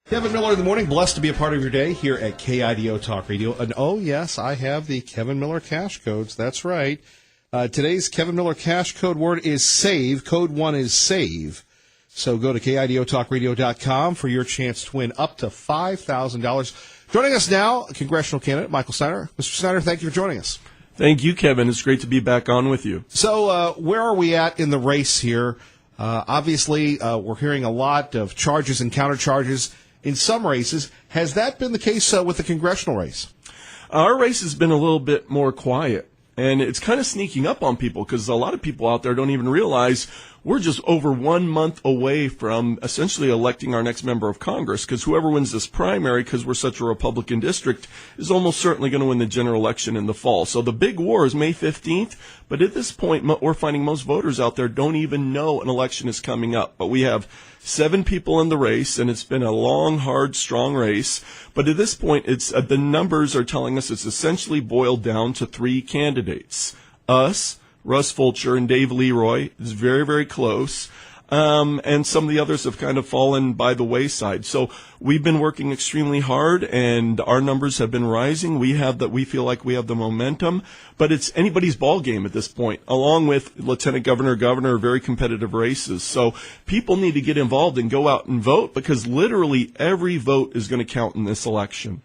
Kevin Miller in the morning, blessed to be a part of your day here at KIDO Talk Radio. And oh, yes, I have the Kevin Miller cash codes. That's right. Today's Kevin Miller cash code word is SAVE. Code 1 is SAVE. So go to KIDOTalkRadio.com for your chance to win up to $5,000. Joining us now, congressional candidate Michael Snyder. Mr. Snyder, thank you for joining us. Thank you, Kevin. It's great to be back on with you. So where are we at in the race here? Obviously, we're hearing a lot of charges and countercharges in some races. Has that been the case with the congressional race? Our race has been a little bit more quiet, and it's kind of sneaking up on people because a lot of people out there don't even realize we're just over 1 month away from essentially electing our next member of Congress, because whoever wins this primary, because we're such a Republican district, is almost certainly going to win the general election in the fall. So the big war is May 15th, but at this point, we're finding most voters out there don't even know an election is coming up. But we have 7 people in the race, and it's been a long, hard, strong race. But at this point, it's the numbers are telling us it's essentially boiled down to 3 candidates. Us, Russ Fulcher, and Dave Leroy is very, very close. And some of the others have kind of fallen by the wayside. So we've been working extremely hard, and our numbers have been rising. We feel like we have the momentum, but it's anybody's ball game at this point, along with lieutenant governor, very competitive races. So people need to get involved and go out and vote, because literally every vote is going to count in this election.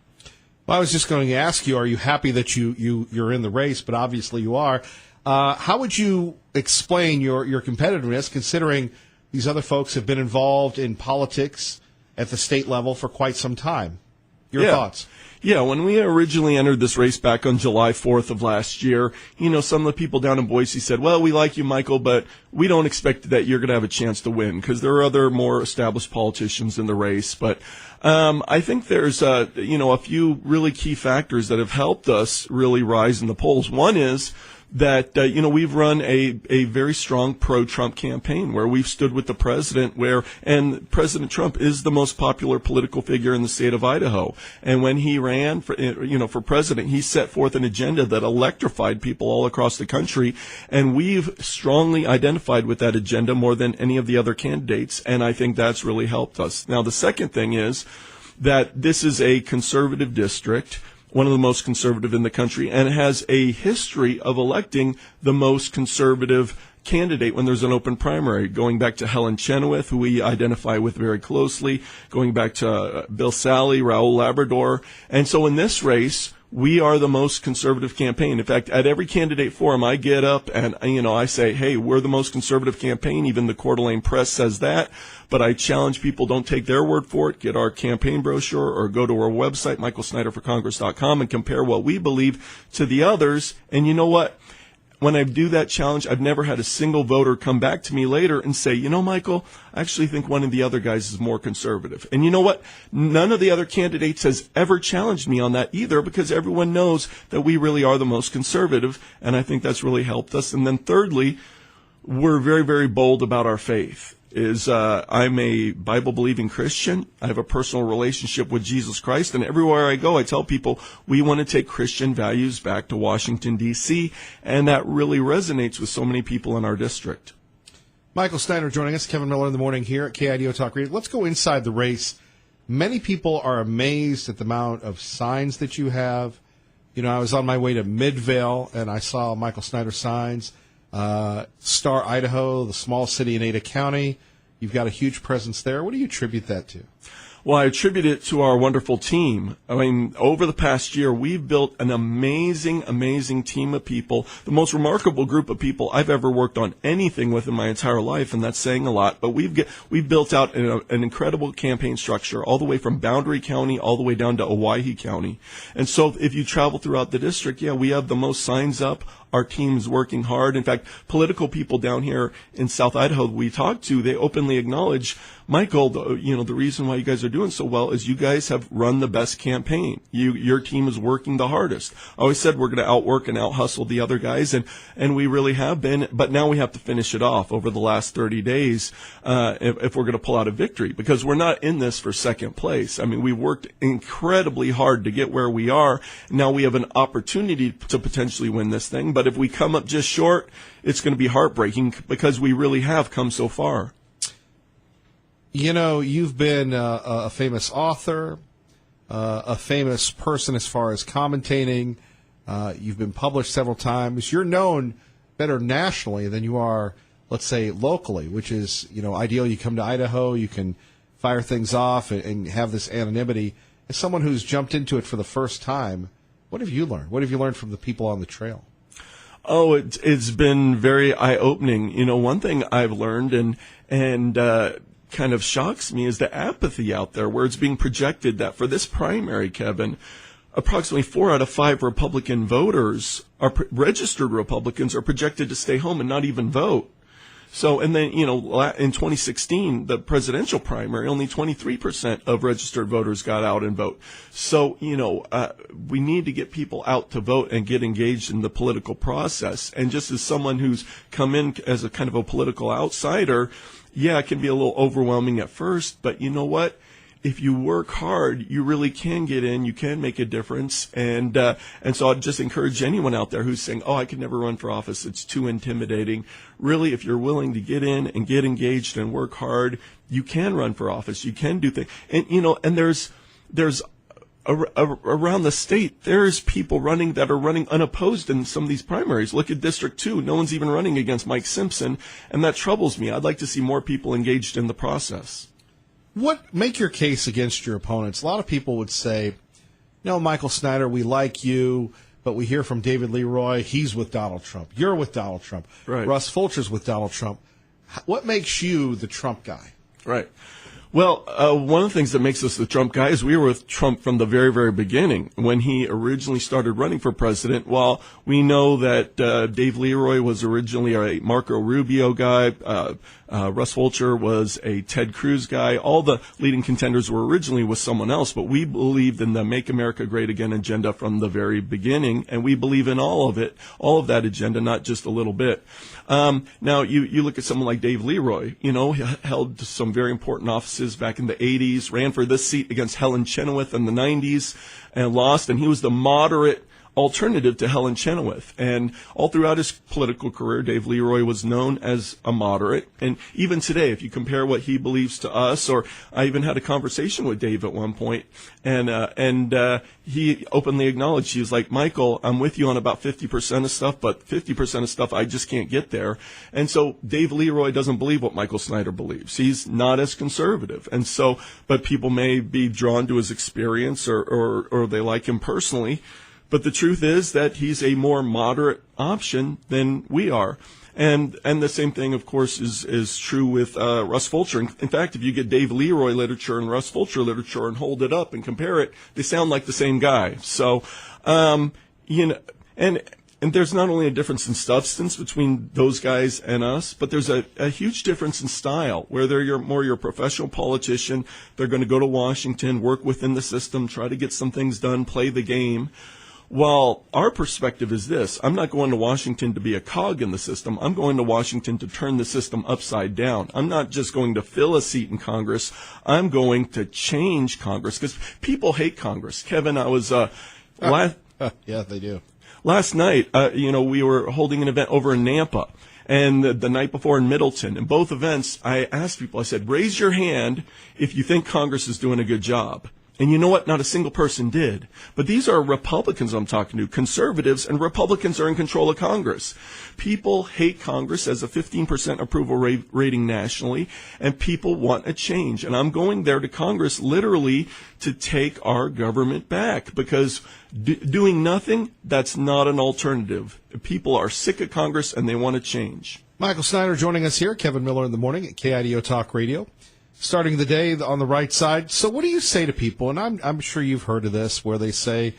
Well, I was just going to ask you, are you happy that you're in the race? But obviously you are. How would you explain your competitiveness, considering these other folks have been involved in politics at the state level for quite some time? Your thoughts? Yeah, when we originally entered this race back on July 4th of last year, some of the people down in Boise said, well, we like you, Michael, but we don't expect that you're going to have a chance to win, because there are other more established politicians in the race. But I think there's a few really key factors that have helped us really rise in the polls. One is that, we've run a very strong pro-Trump campaign where we've stood with the president, and President Trump is the most popular political figure in the state of Idaho. And when he ran for president, he set forth an agenda that electrified people all across the country. And we've strongly identified with that agenda more than any of the other candidates. And I think that's really helped us. Now, the second thing is that this is a conservative district, one of the most conservative in the country, and it has a history of electing the most conservative candidate when there's an open primary, going back to Helen Chenoweth, who we identify with very closely, going back to Bill Sally, Raul Labrador. And so in this race, we are the most conservative campaign. In fact, at every candidate forum, I get up and, I say, hey, we're the most conservative campaign. Even the Coeur d'Alene Press says that. But I challenge people, don't take their word for it. Get our campaign brochure or go to our website, michaelsnyderforcongress.com, and compare what we believe to the others. And you know what? When I do that challenge, I've never had a single voter come back to me later and say, Michael, I actually think one of the other guys is more conservative. And you know what? None of the other candidates has ever challenged me on that either, because everyone knows that we really are the most conservative, and I think that's really helped us. And then thirdly, we're very, very bold about our faith. I'm a Bible-believing Christian. I have a personal relationship with Jesus Christ, and everywhere I go, I tell people we want to take Christian values back to Washington, D.C., and that really resonates with so many people in our district. Michael Snyder joining us, Kevin Miller in the morning here at KIDO Talk Radio. Let's go inside the race. Many people are amazed at the amount of signs that you have. I was on my way to Midvale, and I saw Michael Snyder signs. Star, Idaho, the small city in Ada County. You've got a huge presence there. What do you attribute that to? Well, I attribute it to our wonderful team. I mean, over the past year, we've built an amazing, amazing team of people, the most remarkable group of people I've ever worked on anything with in my entire life, and that's saying a lot. But we've built out an incredible campaign structure all the way from Boundary County all the way down to Owyhee County. And so if you travel throughout the district, we have the most signs up. Our team's working hard. In fact, political people down here in South Idaho we talk to, they openly acknowledge, Michael, the reason why you guys are doing so well is you guys have run the best campaign. Your team is working the hardest. I always said we're going to outwork and out-hustle the other guys, and we really have been, but now we have to finish it off over the last 30 days if we're going to pull out a victory, because we're not in this for second place. I mean, we've worked incredibly hard to get where we are. Now we have an opportunity to potentially win this thing, but if we come up just short, it's going to be heartbreaking because we really have come so far. You know, you've been a famous author, a famous person as far as commentating. You've been published several times. You're known better nationally than you are, let's say, locally, which is, ideal. You come to Idaho, you can fire things off and have this anonymity. As someone who's jumped into it for the first time, what have you learned? What have you learned from the people on the trail? Oh, it's been very eye-opening. One thing I've learned and kind of shocks me is the apathy out there, where it's being projected that for this primary, Kevin, approximately 4 out of 5 Republican voters registered Republicans are projected to stay home and not even vote. So, and then, in 2016, the presidential primary, only 23% of registered voters got out and vote. So, we need to get people out to vote and get engaged in the political process. And just as someone who's come in as a kind of a political outsider, yeah, it can be a little overwhelming at first, but you know what? If you work hard, you really can get in, you can make a difference. And so I'd just encourage anyone out there who's saying, I could never run for office, it's too intimidating. Really, if you're willing to get in and get engaged and work hard, you can run for office, you can do things. And, and there's around the state, there's people running that are running unopposed in some of these primaries. Look at District 2. No one's even running against Mike Simpson, and that troubles me. I'd like to see more people engaged in the process. Make your case against your opponents. A lot of people would say, Michael Snyder, we like you, but we hear from David Leroy, he's with Donald Trump. You're with Donald Trump. Right. Russ Fulcher's with Donald Trump. What makes you the Trump guy? Right. Well, one of the things that makes us the Trump guy is we were with Trump from the very, very beginning. When he originally started running for president, while we know that Dave Leroy was originally a Marco Rubio guy, Russ Fulcher was a Ted Cruz guy, all the leading contenders were originally with someone else, but we believed in the Make America Great Again agenda from the very beginning, and we believe in all of that agenda, not just a little bit. Now, you look at someone like Dave Leroy, he held some very important offices back in the 80s, ran for this seat against Helen Chenoweth in the 90s and lost, and he was the moderate alternative to Helen Chenoweth. And all throughout his political career, Dave Leroy was known as a moderate. And even today, if you compare what he believes to us, or I even had a conversation with Dave at one point, and he openly acknowledged, he was like, Michael, I'm with you on about 50% of stuff, but 50% of stuff I just can't get there. And so Dave Leroy doesn't believe what Michael Snyder believes. He's not as conservative. And so, but people may be drawn to his experience or they like him personally. But the truth is that he's a more moderate option than we are. And the same thing, of course, is true with Russ Fulcher. In fact, if you get Dave Leroy literature and Russ Fulcher literature and hold it up and compare it, they sound like the same guy. So, and there's not only a difference in substance between those guys and us, but there's a huge difference in style, where they're your professional politician. They're going to go to Washington, work within the system, try to get some things done, play the game. While our perspective is this: I'm not going to Washington to be a cog in the system. I'm going to Washington to turn the system upside down. I'm not just going to fill a seat in Congress. I'm going to change Congress, because people hate Congress. Kevin, I was yeah, they do. Last night, we were holding an event over in Nampa, and the night before in Middleton. In both events, I asked people, I said, raise your hand if you think Congress is doing a good job. And you know what? Not a single person did. But these are Republicans I'm talking to, conservatives, and Republicans are in control of Congress. People hate Congress as a 15% approval rating nationally, and people want a change. And I'm going there to Congress literally to take our government back, because doing nothing, that's not an alternative. People are sick of Congress and they want to change. Michael Snyder joining us here, Kevin Miller in the morning at KIDO Talk Radio. Starting the day on the right side. So what do you say to people, and I'm sure you've heard of this, where they say,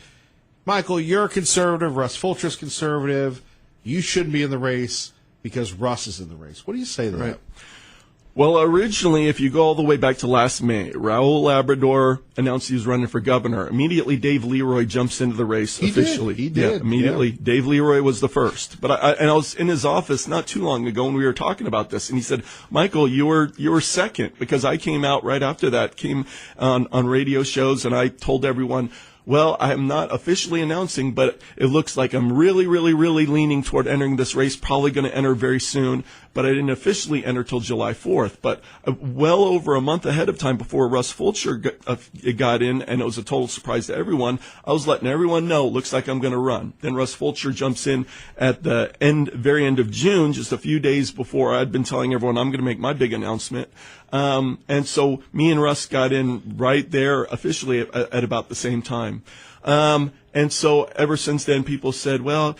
Michael, you're a conservative, Russ Fulcher's conservative, you shouldn't be in the race because Russ is in the race. What do you say to that? Well, originally, if you go all the way back to last May, Raul Labrador announced he was running for governor. Immediately, Dave Leroy jumps into the race officially. He did. Yeah, immediately. Yeah. Dave Leroy was the first. But I was in his office not too long ago when we were talking about this, and he said, Michael, you were second, because I came out right after that, came on radio shows, and I told everyone, Well, I'm not officially announcing, but it looks like I'm really, really, really leaning toward entering this race, probably going to enter very soon, but I didn't officially enter till July 4th. But well over a month ahead of time before Russ Fulcher got in, and it was a total surprise to everyone, I was letting everyone know, looks like I'm going to run. Then Russ Fulcher jumps in at the very end of June, just a few days before I'd been telling everyone I'm going to make my big announcement. And so me and Russ got in right there officially at about the same time. And so ever since then, people said, well,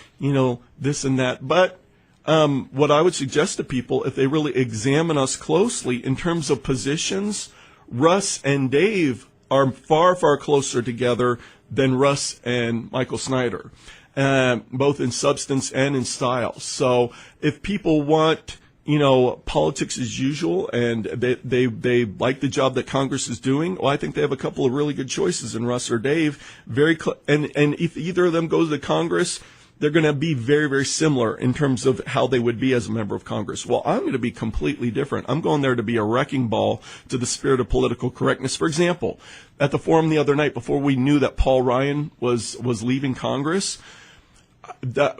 this and that. But what I would suggest to people, if they really examine us closely in terms of positions, Russ and Dave are far, far closer together than Russ and Michael Snyder, both in substance and in style. So if people want politics as usual, and they like the job that Congress is doing, well, I think they have a couple of really good choices in Russ or Dave. And if either of them goes to Congress, they're going to be very, very similar in terms of how they would be as a member of Congress. Well, I'm going to be completely different. I'm going there to be a wrecking ball to the spirit of political correctness. For example, at the forum the other night, before we knew that Paul Ryan was leaving Congress,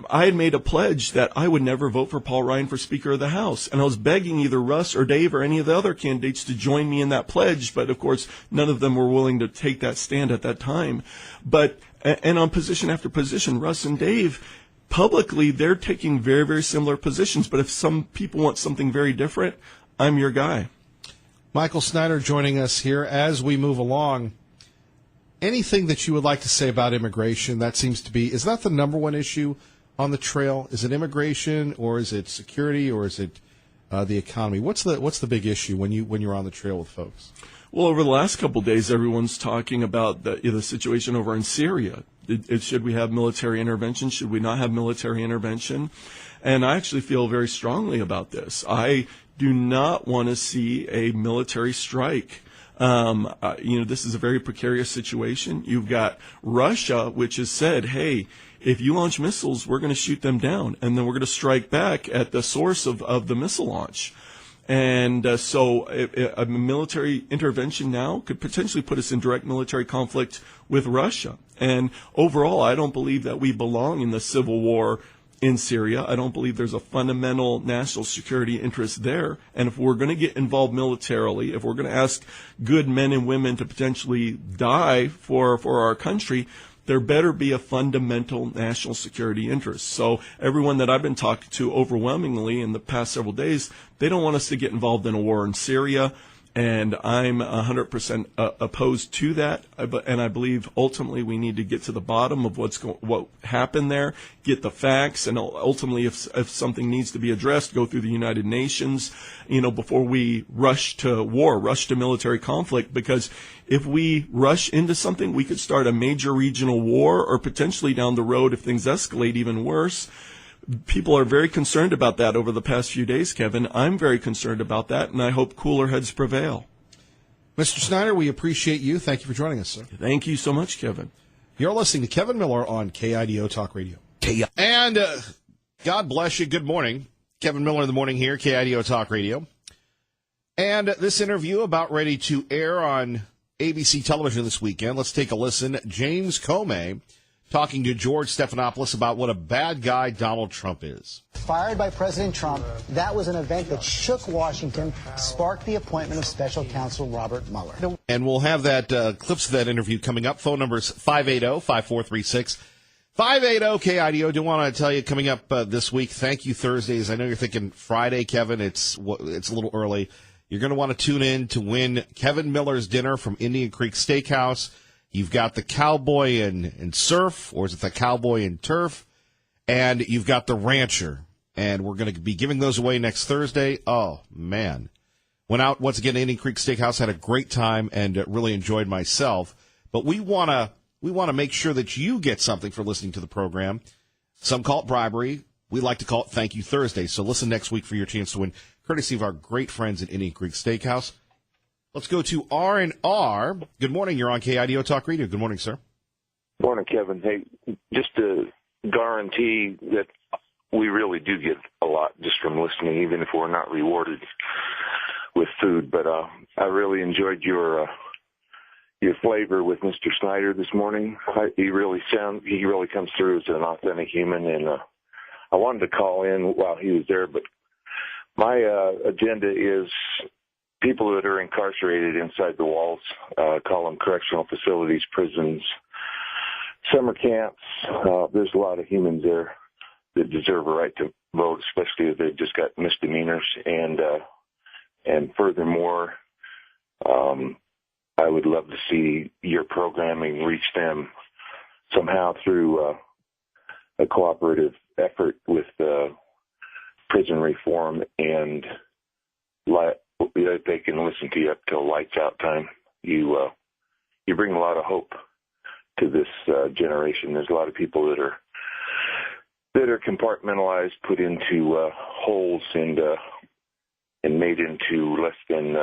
I had made a pledge that I would never vote for Paul Ryan for Speaker of the House. And I was begging either Russ or Dave or any of the other candidates to join me in that pledge. But, of course, none of them were willing to take that stand at that time. And on position after position, Russ and Dave, publicly, they're taking very, very similar positions. But if some people want something very different, I'm your guy. Michael Snyder joining us here as we move along. Anything that you would like to say about immigration? That seems to be, is that the number one issue on the trail? Is it immigration, or is it security, or is it the economy? What's the big issue when you're on the trail with folks? Well, over the last couple of days, everyone's talking about the situation over in Syria. Should we have military intervention? Should we not have military intervention? And I actually feel very strongly about this. I do not want to see a military strike. This is a very precarious situation. You've got Russia, which has said, hey, if you launch missiles, we're going to shoot them down, and then we're going to strike back at the source of the missile launch. And so a military intervention now could potentially put us in direct military conflict with Russia. And overall, I don't believe that we belong in the civil war in Syria. I don't believe there's a fundamental national security interest there. And if we're going to get involved militarily, if we're going to ask good men and women to potentially die for our country, there better be a fundamental national security interest. So everyone that I've been talking to overwhelmingly in the past several days, they don't want us to get involved in a war in Syria. And I'm 100% opposed to that. And I believe ultimately we need to get to the bottom of what happened there, get the facts, and ultimately if something needs to be addressed, go through the United Nations, before we rush to war, rush to military conflict. Because if we rush into something, we could start a major regional war, or potentially down the road, if things escalate, even worse. People are very concerned about that over the past few days, Kevin. I'm very concerned about that, and I hope cooler heads prevail. Mr. Snyder, we appreciate you. Thank you for joining us, sir. Thank you so much, Kevin. You're listening to Kevin Miller on KIDO Talk Radio. And God bless you. Good morning. Kevin Miller in the morning here, KIDO Talk Radio. And this interview about ready to air on ABC television this weekend. Let's take a listen. James Comey talking to George Stephanopoulos about what a bad guy Donald Trump is. Fired by President Trump, that was an event that shook Washington, sparked the appointment of Special Counsel Robert Mueller. And we'll have that clips of that interview coming up. Phone number is 580-5436. 580-KIDO. Do want to tell you, coming up this week, Thank You Thursdays. I know you're thinking Friday, Kevin. It's a little early. You're going to want to tune in to win Kevin Miller's dinner from Indian Creek Steakhouse. You've got the Cowboy and Surf, or is it the Cowboy and Turf? And you've got the Rancher. And we're going to be giving those away next Thursday. Oh, man. Went out once again to Indian Creek Steakhouse, had a great time, and really enjoyed myself. But we want to make sure that you get something for listening to the program. Some call it bribery. We like to call it Thank You Thursday. So listen next week for your chance to win, courtesy of our great friends at Indian Creek Steakhouse. Let's go to R&R. Good morning. You're on KIDO Talk Radio. Good morning, sir. Morning, Kevin. Hey, just to guarantee that we really do get a lot just from listening, even if we're not rewarded with food. But I really enjoyed your your flavor with Mr. Snyder this morning. He really comes through as an authentic human, and I wanted to call in while he was there, but my agenda is people that are incarcerated inside the walls, call them correctional facilities, prisons, summer camps. There's a lot of humans there that deserve a right to vote, especially if they've just got misdemeanors. And furthermore, I would love to see your programming reach them somehow through a cooperative effort with prison reform, and they can listen to you up till lights out time. You bring a lot of hope to this generation. There's a lot of people that are compartmentalized, put into holes, and made into less than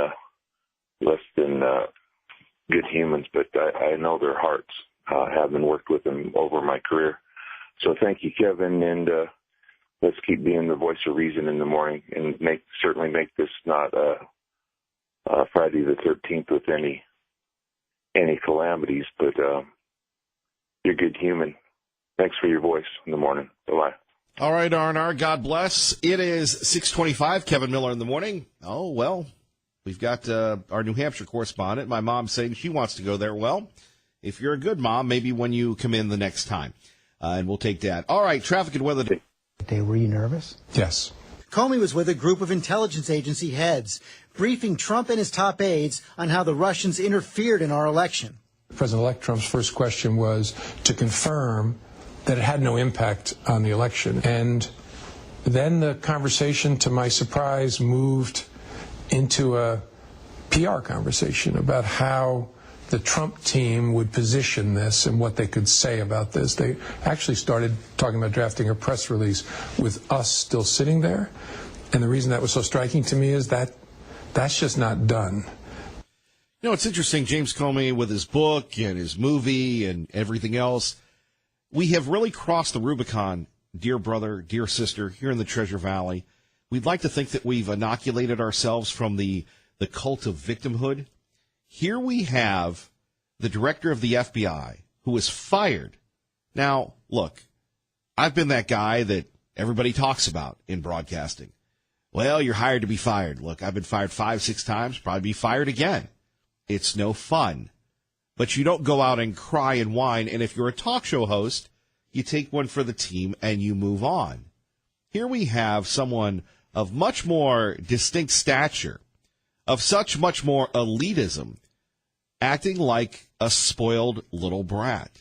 good humans. But I know their hearts, having worked with them over my career. So thank you, Kevin, and let's keep being the voice of reason in the morning, and certainly make this not Friday the 13th with any calamities. But you're a good human. Thanks for your voice in the morning. Bye-bye. All right, R&R, God bless. It is 6:25, Kevin Miller in the morning. Oh, well, we've got our New Hampshire correspondent. My mom's saying she wants to go there. Well, if you're a good mom, maybe when you come in the next time, and we'll take that. All right, traffic and weather. Were you nervous? Yes. Comey was with a group of intelligence agency heads, briefing Trump and his top aides on how the Russians interfered in our election. President-elect Trump's first question was to confirm that it had no impact on the election. And then the conversation, to my surprise, moved into a PR conversation about how the Trump team would position this and what they could say about this. They actually started talking about drafting a press release with us still sitting there. And the reason that was so striking to me is that that's just not done. You know, it's interesting, James Comey, with his book and his movie and everything else, we have really crossed the Rubicon, dear brother, dear sister, here in the Treasure Valley. We'd like to think that we've inoculated ourselves from the cult of victimhood. Here we have the director of the FBI who was fired. Now, look, I've been that guy that everybody talks about in broadcasting. Well, you're hired to be fired. Look, I've been fired 5-6 times, probably be fired again. It's no fun. But you don't go out and cry and whine, and if you're a talk show host, you take one for the team and you move on. Here we have someone of much more distinct stature, of such much more elitism, acting like a spoiled little brat.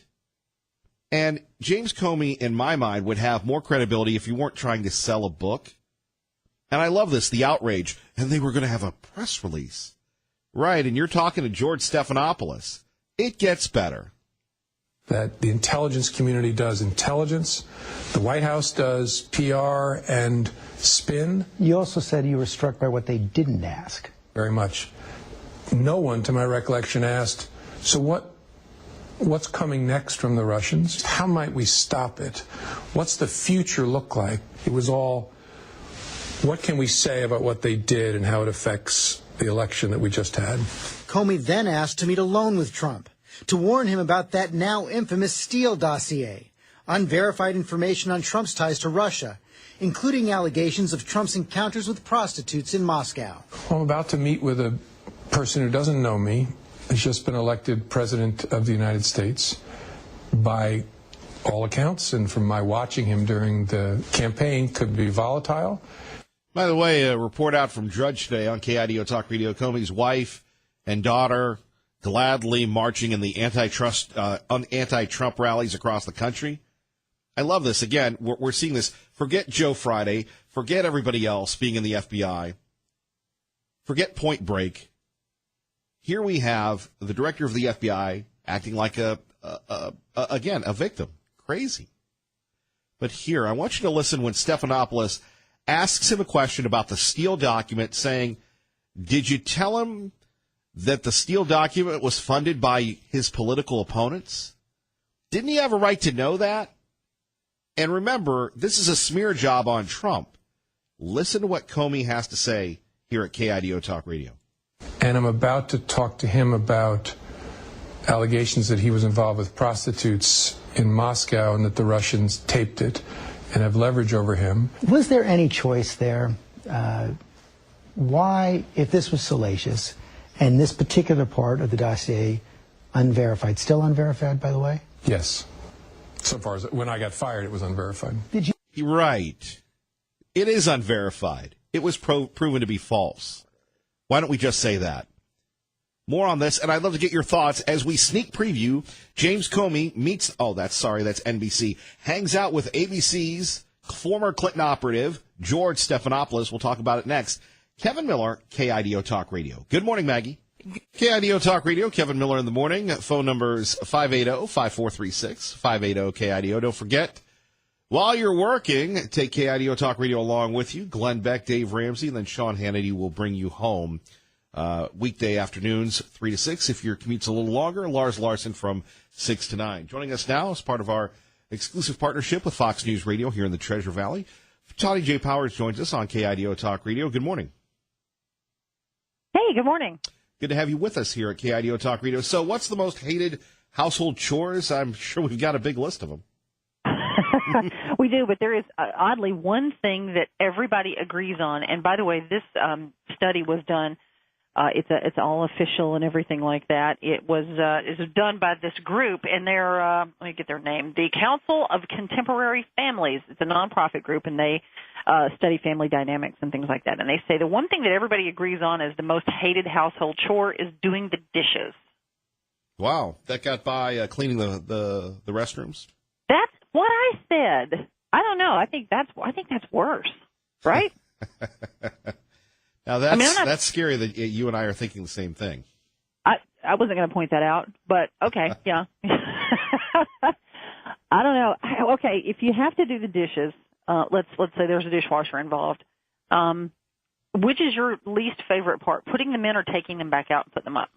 And James Comey, in my mind, would have more credibility if you weren't trying to sell a book. And I love this, the outrage. And they were going to have a press release. Right, and you're talking to George Stephanopoulos. It gets better. That the intelligence community does intelligence, the White House does PR and spin. You also said you were struck by what they didn't ask. Very much. No one, to my recollection, asked, so what's coming next from the Russians? How might we stop it? What's the future look like? It was all, what can we say about what they did and how it affects the election that we just had? Comey then asked to meet alone with Trump to warn him about that now infamous Steele dossier, unverified information on Trump's ties to Russia, including allegations of Trump's encounters with prostitutes in Moscow. Well, I'm about to meet with a person who doesn't know me, has just been elected president of the United States. By all accounts, and from my watching him during the campaign, could be volatile. By the way, a report out from Drudge today on KIDO Talk Radio. Comey's wife and daughter gladly marching in the anti-Trump rallies across the country. I love this. Again, we're seeing this. Forget Joe Friday. Forget everybody else being in the FBI. Forget Point Break. Here we have the director of the FBI acting like again, a victim. Crazy. But here, I want you to listen when Stephanopoulos asks him a question about the Steele document, saying, did you tell him that the Steele document was funded by his political opponents? Didn't he have a right to know that? And remember, this is a smear job on Trump. Listen to what Comey has to say here at KIDO Talk Radio. And I'm about to talk to him about allegations that he was involved with prostitutes in Moscow and that the Russians taped it and have leverage over him. Was there any choice there? Why, if this was salacious, and this particular part of the dossier unverified, still unverified, by the way? Yes. So far as when I got fired, it was unverified. Did you? Right. It is unverified. It was proven to be false. Why don't we just say that? More on this, and I'd love to get your thoughts as we sneak preview James Comey meets, that's NBC, hangs out with ABC's former Clinton operative, George Stephanopoulos. We'll talk about it next. Kevin Miller, KIDO Talk Radio. Good morning, Maggie. KIDO Talk Radio, Kevin Miller in the morning. Phone numbers 580-5436, 580-KIDO. Don't forget, while you're working, take KIDO Talk Radio along with you. Glenn Beck, Dave Ramsey, and then Sean Hannity will bring you home weekday afternoons, 3 to 6. If your commute's a little longer, Lars Larson from 6 to 9. Joining us now as part of our exclusive partnership with Fox News Radio here in the Treasure Valley, Toddy J. Powers joins us on KIDO Talk Radio. Good morning. Hey, good morning. Good to have you with us here at KIDO Talk Radio. So what's the most hated household chores? I'm sure we've got a big list of them. We do, but there is oddly one thing that everybody agrees on. And by the way, this study was done. It's all official and everything like that. It was done by this group, and they're let me get their name, the Council of Contemporary Families. It's a nonprofit group, and they study family dynamics and things like that. And they say the one thing that everybody agrees on is the most hated household chore is doing the dishes. Wow, that got by cleaning the restrooms. That's what I said. I don't know. I think that's worse, right? Now that's scary that you and I are thinking the same thing. I wasn't going to point that out, but okay, yeah. I don't know. Okay, if you have to do the dishes, let's say there's a dishwasher involved. Which is your least favorite part? Putting them in or taking them back out and putting them up?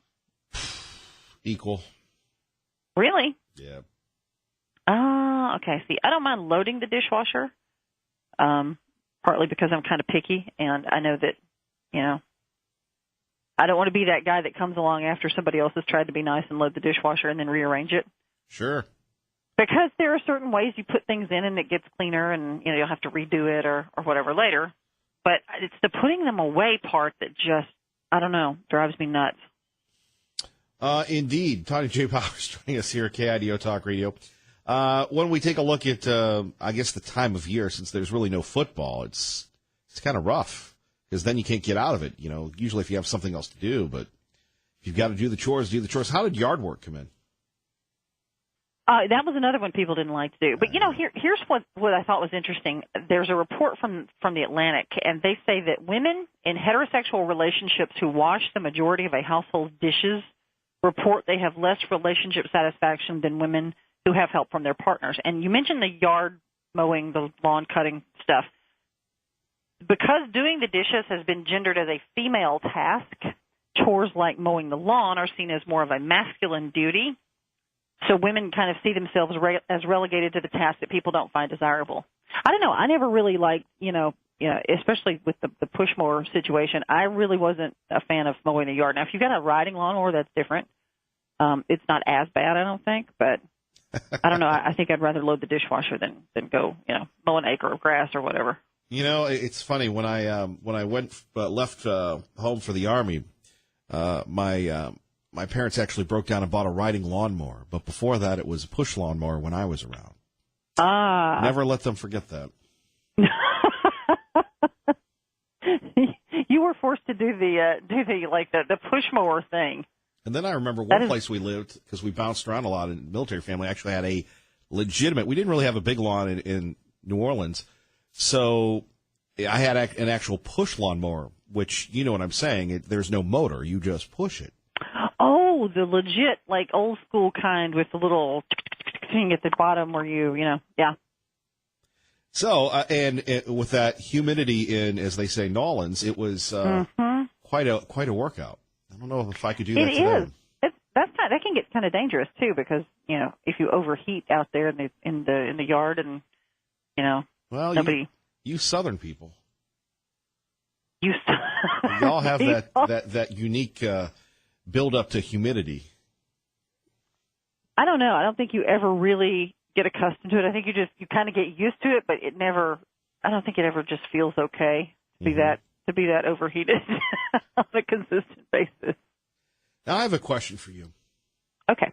Equal. Really? Yeah. Okay. See, I don't mind loading the dishwasher, partly because I'm kind of picky, and I know that, I don't want to be that guy that comes along after somebody else has tried to be nice and load the dishwasher and then rearrange it. Sure. Because there are certain ways you put things in and it gets cleaner and, you'll have to redo it or whatever later. But it's the putting them away part that just, I don't know, drives me nuts. Indeed. Toddy J. Powers joining us here at KIDO Talk Radio. When we take a look at, I guess, the time of year, since there's really no football, it's kind of rough because then you can't get out of it. Usually if you have something else to do, but if you've got to do the chores, do the chores. How did yard work come in? That was another one people didn't like to do. But, here's what I thought was interesting. There's a report from the Atlantic, and they say that women in heterosexual relationships who wash the majority of a household's dishes report they have less relationship satisfaction than women who have help from their partners. And you mentioned the yard mowing, the lawn cutting stuff. Because doing the dishes has been gendered as a female task, chores like mowing the lawn are seen as more of a masculine duty. So women kind of see themselves as relegated to the task that people don't find desirable. I don't know. I never really liked, especially with the push mower situation, I really wasn't a fan of mowing the yard. Now, if you've got a riding lawnmower, that's different. It's not as bad, I don't think, but I don't know. I think I'd rather load the dishwasher than go, mow an acre of grass or whatever. It's funny when I left home for the Army, my parents actually broke down and bought a riding lawnmower, but before that it was a push lawnmower when I was around. Never let them forget that. You were forced to do the push mower thing. And then I remember one place we lived, because we bounced around a lot in the military family, actually had a legitimate, we didn't really have a big lawn in New Orleans, so I had an actual push lawnmower, which, you know what I'm saying, there's no motor, you just push it. Oh, the legit, old school kind with the little thing at the bottom where yeah. So, and with that humidity in, as they say, Nolans, it was quite a workout. I don't know if I could do that today. It is. That can get kind of dangerous too, because if you overheat out there in the yard, and well, nobody. You Southern people. Y'all have that unique build up to humidity. I don't know. I don't think you ever really get accustomed to it. I think you kind of get used to it, but I don't think it ever just feels okay to be that overheated on a consistent basis. Now, I have a question for you. Okay.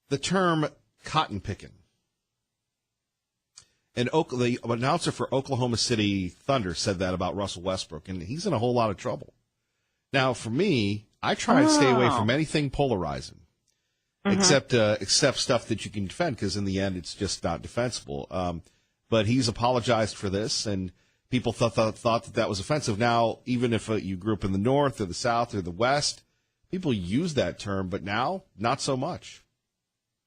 The term cotton picking. And the announcer for Oklahoma City Thunder said that about Russell Westbrook, and he's in a whole lot of trouble. Now, for me, I try to stay away from anything polarizing, except stuff that you can defend, because in the end, it's just not defensible. But he's apologized for this, and people thought that was offensive. Now, even if you grew up in the North or the South or the West, people use that term, but now, not so much.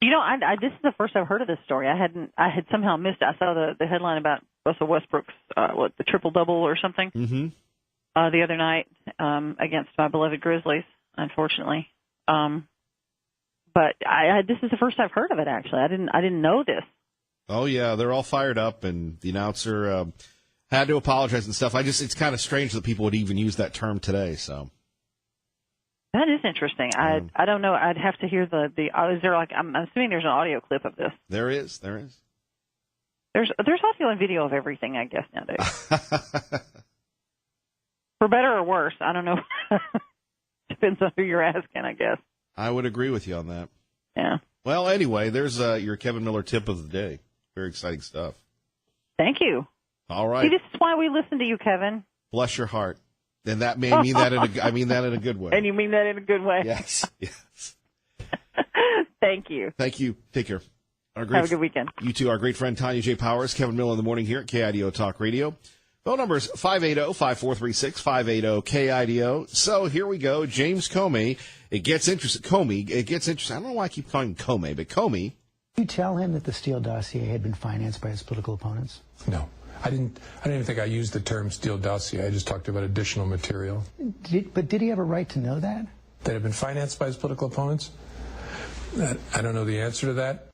You know, this is the first I've heard of this story. I had somehow missed it. I saw the headline about Russell Westbrook's the triple-double or something the other night against my beloved Grizzlies, unfortunately. But this is the first I've heard of it. Actually, I didn't know this. Oh yeah, they're all fired up, and the announcer had to apologize and stuff. It's kind of strange that people would even use that term today. So. That is interesting. I don't know. I'd have to hear the is there I'm assuming there's an audio clip of this. There is. There's audio and video of everything, I guess, nowadays. For better or worse, I don't know. Depends on who you're asking, I guess. I would agree with you on that. Yeah. Well, anyway, there's your Kevin Miller tip of the day. Very exciting stuff. Thank you. All right. See, this is why we listen to you, Kevin. Bless your heart. And that may mean that I mean that in a good way. And you mean that in a good way. Yes. Thank you. Thank you. Take care. Have a good weekend. You too. Our great friend Tanya J. Powers, Kevin Miller in the morning here at KIDO Talk Radio. Phone number is 580-5436, 580-KIDO. So here we go. James Comey. It gets interesting. I don't know why I keep calling him Comey, but Comey. Did you tell him that the Steele dossier had been financed by his political opponents? No. I didn't even think I used the term Steele dossier. I just talked about additional material. But did he have a right to know that? That had been financed by his political opponents? I don't know the answer to that.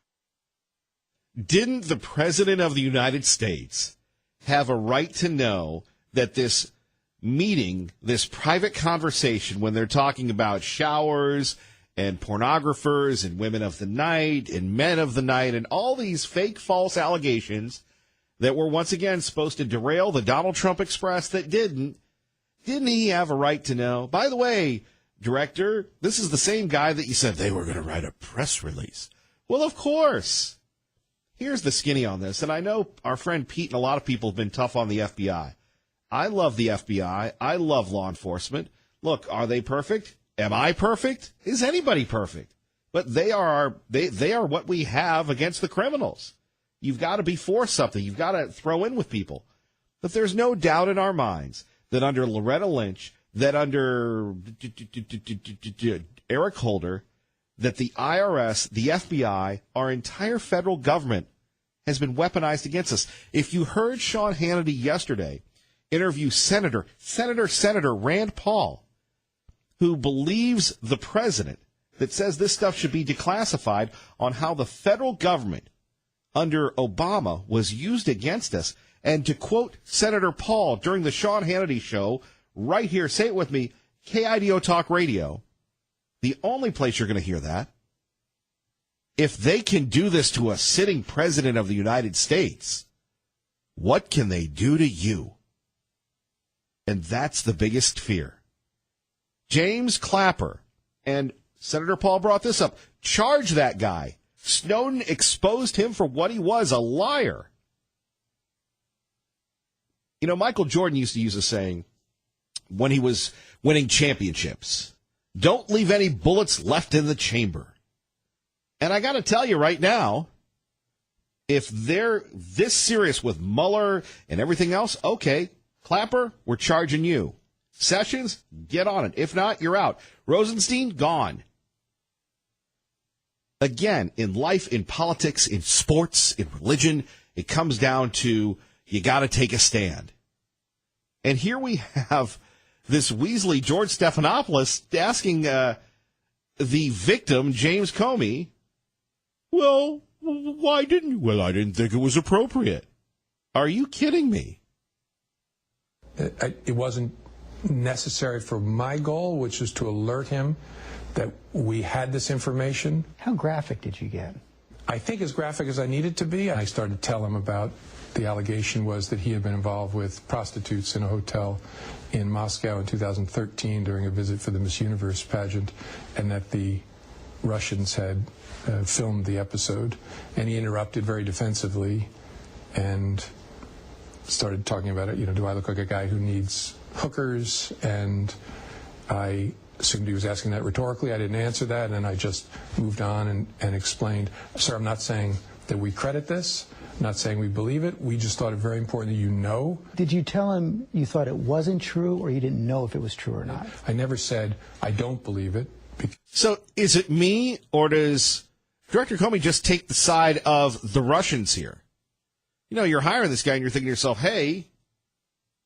Didn't the President of the United States have a right to know that this meeting, this private conversation, when they're talking about showers and pornographers and women of the night and men of the night and all these fake, false allegations that were once again supposed to derail the Donald Trump Express that didn't he have a right to know? By the way, Director, this is the same guy that you said they were going to write a press release. Well, of course. Here's the skinny on this, and I know our friend Pete and a lot of people have been tough on the FBI. I love the FBI. I love law enforcement. Look, are they perfect? Am I perfect? Is anybody perfect? But they are what we have against the criminals. You've got to be for something. You've got to throw in with people. But there's no doubt in our minds that under Loretta Lynch, that under Eric Holder, that the IRS, the FBI, our entire federal government has been weaponized against us. If you heard Sean Hannity yesterday interview Senator Rand Paul, who believes the president that says this stuff should be declassified, on how the federal government under Obama was used against us. And to quote Senator Paul during the Sean Hannity show, right here, say it with me, KIDO Talk Radio, the only place you're going to hear that, if they can do this to a sitting president of the United States, what can they do to you? And that's the biggest fear. James Clapper, and Senator Paul brought this up, charge that guy. Snowden exposed him for what he was, a liar. You know, Michael Jordan used to use a saying when he was winning championships, don't leave any bullets left in the chamber. And I got to tell you right now, if they're this serious with Mueller and everything else, okay, Clapper, we're charging you. Sessions, get on it. If not, you're out. Rosenstein, gone. Again, in life, in politics, in sports, in religion, it comes down to you got to take a stand. And here we have this Weasley, George Stephanopoulos, asking the victim, James Comey, well, why didn't you? Well, I didn't think it was appropriate. Are you kidding me? It wasn't necessary for my goal, which is to alert him that we had this information. How graphic did you get? I think as graphic as I needed to be. I started to tell him about the allegation was that he had been involved with prostitutes in a hotel in Moscow in 2013 during a visit for the Miss Universe pageant, and that the Russians had filmed the episode. And he interrupted very defensively and started talking about it. Do I look like a guy who needs hookers? And I assumed he was asking that rhetorically. I didn't answer that, and then I just moved on and explained, sir, I'm not saying that we credit this. I'm not saying we believe it. We just thought it very important that you know. Did you tell him you thought it wasn't true, or you didn't know if it was true or not? I never said I don't believe it. So is it me, or does Director Comey just take the side of the Russians here? You're hiring this guy and you're thinking to yourself, hey,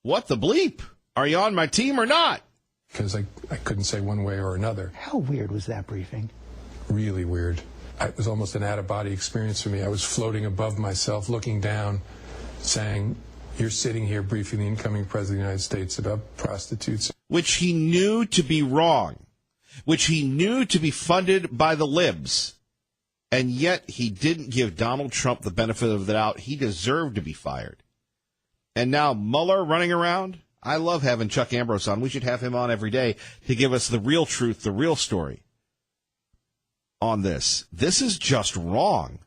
what the bleep? Are you on my team or not? Because I couldn't say one way or another. How weird was that briefing? Really weird. It was almost an out-of-body experience for me. I was floating above myself, looking down, saying, you're sitting here briefing the incoming president of the United States about prostitutes. Which he knew to be wrong, which he knew to be funded by the libs. And yet he didn't give Donald Trump the benefit of the doubt. He deserved to be fired. And now Mueller running around. I love having Chuck Ambrose on. We should have him on every day to give us the real truth, the real story on this. This is just wrong.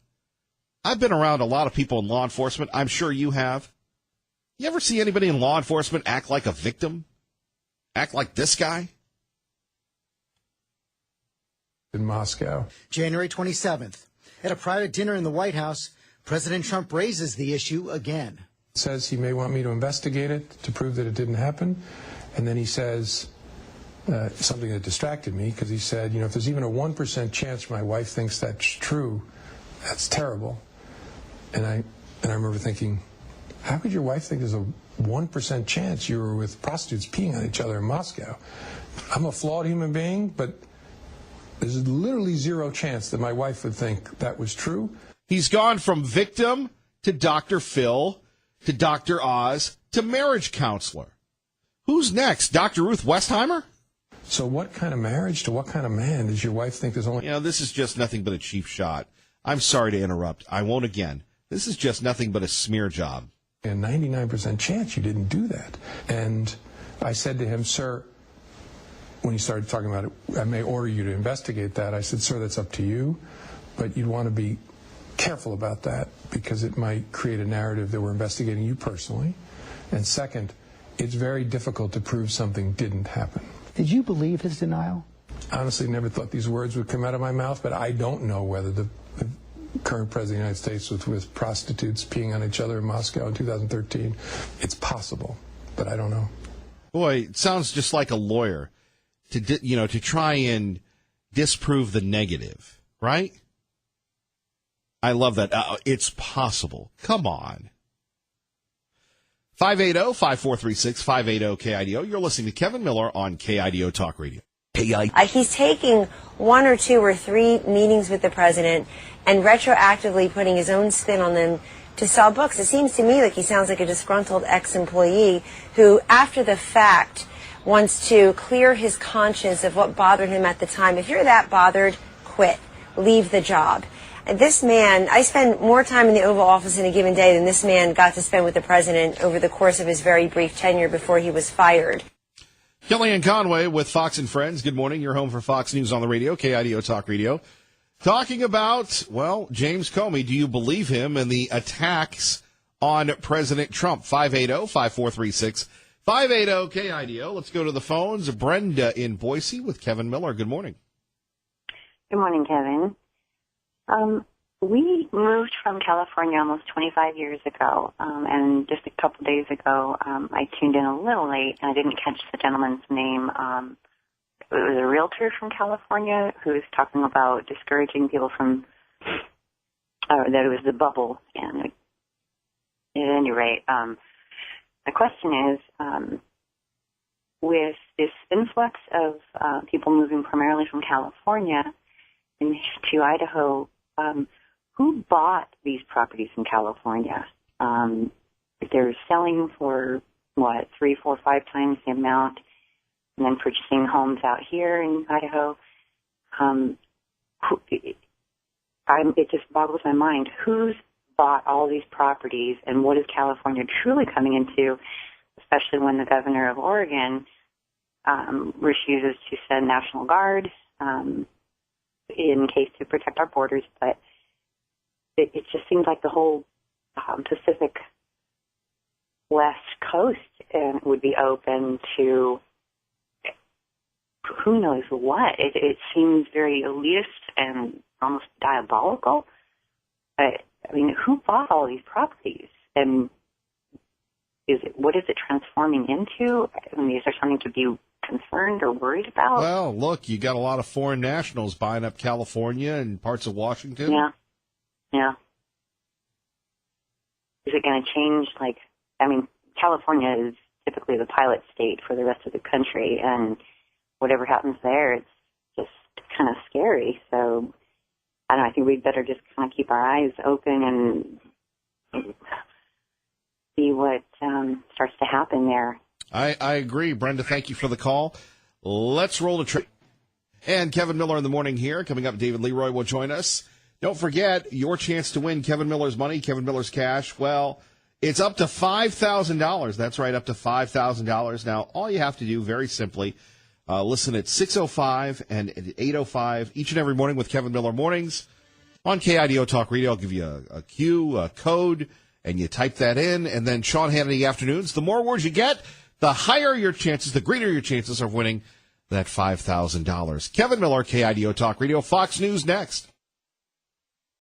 I've been around a lot of people in law enforcement. I'm sure you have. You ever see anybody in law enforcement act like a victim? Act like this guy? In Moscow. January 27th. At a private dinner in the White House, President Trump raises the issue again. Says he may want me to investigate it to prove that it didn't happen. And then he says something that distracted me, because he said, if there's even a 1% chance my wife thinks that's true, that's terrible. And I remember thinking, how could your wife think there's a 1% chance you were with prostitutes peeing on each other in Moscow? I'm a flawed human being, but there's literally zero chance that my wife would think that was true. He's gone from victim to Dr. Phil to Dr. Oz to marriage counselor. Who's next? Dr. Ruth Westheimer? So what kind of marriage to what kind of man does your wife think there's only... This is just nothing but a cheap shot. I'm sorry to interrupt. I won't again. This is just nothing but a smear job. A 99% chance you didn't do that. And I said to him, sir, when he started talking about it, I may order you to investigate that. I said, sir, that's up to you, but you'd want to be careful about that, because it might create a narrative that we're investigating you personally. And second, it's very difficult to prove something didn't happen. Did you believe his denial? Honestly, never thought these words would come out of my mouth, but I don't know whether the current president of the United States was with prostitutes peeing on each other in Moscow in 2013. It's possible, but I don't know. Boy, it sounds just like a lawyer to try and disprove the negative, right? I love that. It's possible. Come on. 580-5436, 580-KIDO. You're listening to Kevin Miller on KIDO Talk Radio. He's taking 1 or 2 or 3 meetings with the president and retroactively putting his own spin on them to sell books. It seems to me like he sounds like a disgruntled ex-employee who, after the fact, wants to clear his conscience of what bothered him at the time. If you're that bothered, quit. Leave the job. And this man, I spend more time in the Oval Office in a given day than this man got to spend with the president over the course of his very brief tenure before he was fired. Kellyanne Conway with Fox and Friends. Good morning. You're home for Fox News on the radio, KIDO Talk Radio. Talking about, James Comey. Do you believe him and the attacks on President Trump? 580-5436, 580-KIDO. Let's go to the phones. Brenda in Boise with Kevin Miller. Good morning. Good morning, Kevin. We moved from California almost 25 years ago, and just a couple days ago, I tuned in a little late, and I didn't catch the gentleman's name. It was a realtor from California who was talking about discouraging people from, that it was the bubble. And at any rate, my question is, with this influx of people moving primarily from California to Idaho, who bought these properties in California? They're selling for, 3, 4, 5 times the amount, and then purchasing homes out here in Idaho. It just boggles my mind. Who's bought all these properties, and what is California truly coming into, especially when the governor of Oregon refuses to send National Guard in case to protect our borders. But it just seems like the whole Pacific West Coast would be open to who knows what. It seems very elitist and almost diabolical. I mean, who bought all these properties? And what is it transforming into? I mean, is there something to be concerned or worried about? Well, look, you got a lot of foreign nationals buying up California and parts of Washington. Yeah. Is it going to change? California is typically the pilot state for the rest of the country, and whatever happens there, it's just kind of scary. So, I don't know, I think we'd better just kind of keep our eyes open and see what starts to happen there. I agree. Brenda, thank you for the call. Let's roll the train. And Kevin Miller in the morning here. Coming up, David Leroy will join us. Don't forget your chance to win Kevin Miller's money, Kevin Miller's cash. Well, it's up to $5,000. That's right, up to $5,000. Now, all you have to do, very simply, listen at 6:05 and at 8:05 each and every morning with Kevin Miller Mornings on KIDO Talk Radio. I'll give you a cue, a code, and you type that in. And then Sean Hannity Afternoons. The more words you get, the higher your chances, the greater your chances of winning that $5,000. Kevin Miller, KIDO Talk Radio. Fox News next.